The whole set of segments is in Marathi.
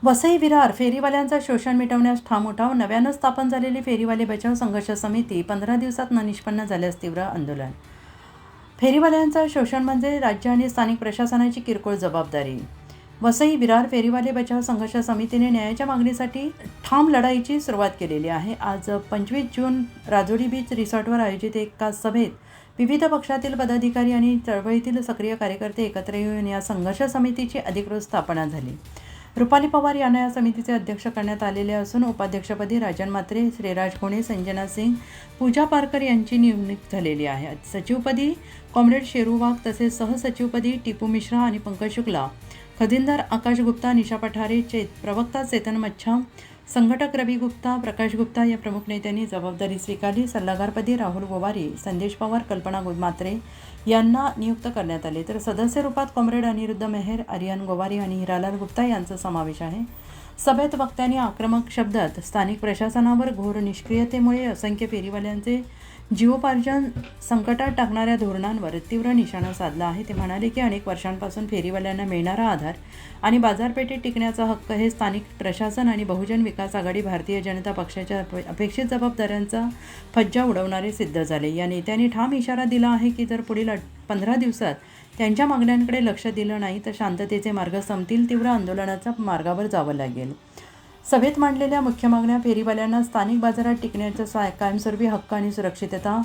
वसई विरार फेरीवाल्यांचा शोषण मिटवण्यास ठाम उठाव. नव्यानं स्थापन झालेली फेरीवाले बचाव संघर्ष समिती 15 दिवसात निष्पन्न झाल्यास तीव्र आंदोलन. फेरीवाल्यांचं शोषण म्हणजे राज्य आणि स्थानिक प्रशासनाची किरकोळ जबाबदारी. वसई विरार फेरीवाले बचाव संघर्ष समितीने न्यायाच्या मागणीसाठी ठाम लढाईची सुरुवात केलेली आहे. आज 25 जून राजोडी बीच रिसॉर्टवर आयोजित एका सभेत विविध पक्षातील पदाधिकारी आणि चळवळीतील सक्रिय कार्यकर्ते एकत्र येऊन या संघर्ष समितीची अधिकृत स्थापना झाली. रुपाली पवार यांना या समितीचे अध्यक्ष करण्यात आलेले असून उपाध्यक्षपदी राजन म्हात्रे, श्रीराज कोणे, संजना सिंग, पूजा पारकर यांची निवडणूक झालेली आहे. सचिवपदी कॉम्रेड शेरू वाघ तसेच सहसचिवपदी टिपू मिश्रा आणि पंकज शुक्ला, खजिनदार आकाश गुप्ता, निशा पठारे, प्रवक्ता चेतन मच्छा, संघटक रवी गुप्ता, प्रकाश गुप्ता या प्रमुख नेत्यांनी जबाबदारी स्वीकारली. सल्लागारपदी राहुल गोवारी, संदेश पवार, कल्पना म्हात्रे यांना नियुक्त करण्यात आले. तर सदस्य रूपात कॉम्रेड अनिरुद्ध मेहर, आर्यन गोवारी आणि हिरालाल गुप्ता यांचा समावेश आहे. सभेत वक्त्यांनी आक्रमक शब्दात स्थानिक प्रशासनावर घोर निष्क्रियतेमुळे असंख्य फेरीवाल्यांचे जीवोपार्जन संकटात टाकणाऱ्या धोरणांवर तीव्र निशाणा साधला आहे. ते म्हणाले की अनेक वर्षांपासून फेरीवाल्यांना मिळणारा आधार आणि बाजारपेठेत टिकण्याचा हक्क हे स्थानिक प्रशासन आणि बहुजन विकास आघाडी भारतीय जनता पक्षाच्या अपेक्षित जबाबदाऱ्यांचा फज्जा उडवणारे सिद्ध झाले. या नेत्यांनी ठाम इशारा दिला आहे की जर पुढील 15 दिवसात त्यांच्या मागण्यांकडे लक्ष दिलं नाही तर शांततेचे मार्ग संपतील, तीव्र आंदोलनाच्या मार्गावर जावं लागेल. सभेत मांडलेल्या मुख्य मागण्या फेरीवाल्यांना स्थानिक बाजारात टिकण्याचा कायमस्वरूपी हक्क आणि सुरक्षितता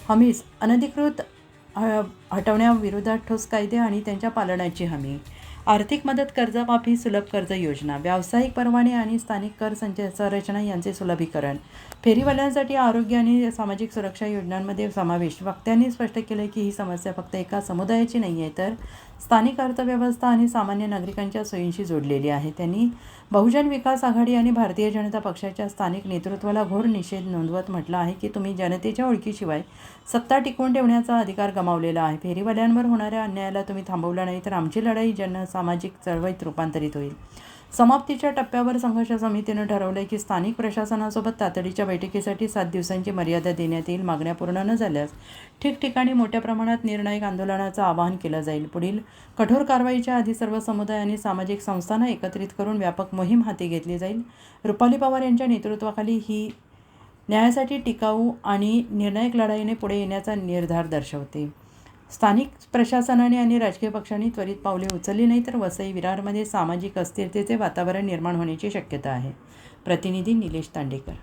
हमीस अनधिकृत हटवण्याविरोधात ठोस कायदे आणि त्यांच्या पालनाची हमी, आर्थिक मदत, कर्जमाफी, सुलभ कर्ज योजना, व्यावसायिक परवाने आणि स्थानिक कर संरचना यांचे सुलभीकरण, फेरीवाल्यांसाठी आरोग्य आणि सामाजिक सुरक्षा योजनांमध्ये समावेश. वक्त्यांनी स्पष्ट केले की ही समस्या फक्त एका समुदायाची नाही आहे तर स्थानिक अर्थव्यवस्था आणि सामान्य नागरिकांच्या सोयींशी जोडलेली आहे. त्यांनी बहुजन विकास आघाडी आणि भारतीय जनता पक्षाच्या स्थानिक नेतृत्वाला घोर निषेध नोंदवत म्हटलं आहे की तुम्ही जनतेच्या ओळखीशिवाय सत्ता टिकवून ठेवण्याचा अधिकार गमावलेला आहे. फेरीवाल्यांवर होणाऱ्या अन्यायाला तुम्ही थांबवला नाही तर आमची लढाई सामाजिक चळवळीत रूपांतरित होईल. समाप्तीच्या टप्प्यावर संघर्ष समितीनं ठरवलं की स्थानिक प्रशासनासोबत तातडीच्या बैठकीसाठी 7 दिवसांची मर्यादा देण्यात येईल. मागण्या पूर्ण न झाल्यास ठिकठिकाणी मोठ्या प्रमाणात निर्णायक आंदोलनाचं आवाहन केलं जाईल. पुढील कठोर कारवाईच्या आधी सर्व समुदाय आणि सामाजिक संस्थांना एकत्रित करून व्यापक मोहीम हाती घेतली जाईल. रुपाली पवार यांच्या नेतृत्वाखाली ही न्यायासाठी टिकाऊ आणि निर्णायक लढाईने पुढे येण्याचा निर्धार दर्शवते. स्थानिक प्रशासनाने आणि राजकीय पक्षांनी त्वरित पावले उचलली नाही तर वसई विरारमध्ये सामाजिक अस्थिरतेचे वातावरण निर्माण होण्याची शक्यता आहे. प्रतिनिधी निलेश तांडेकर.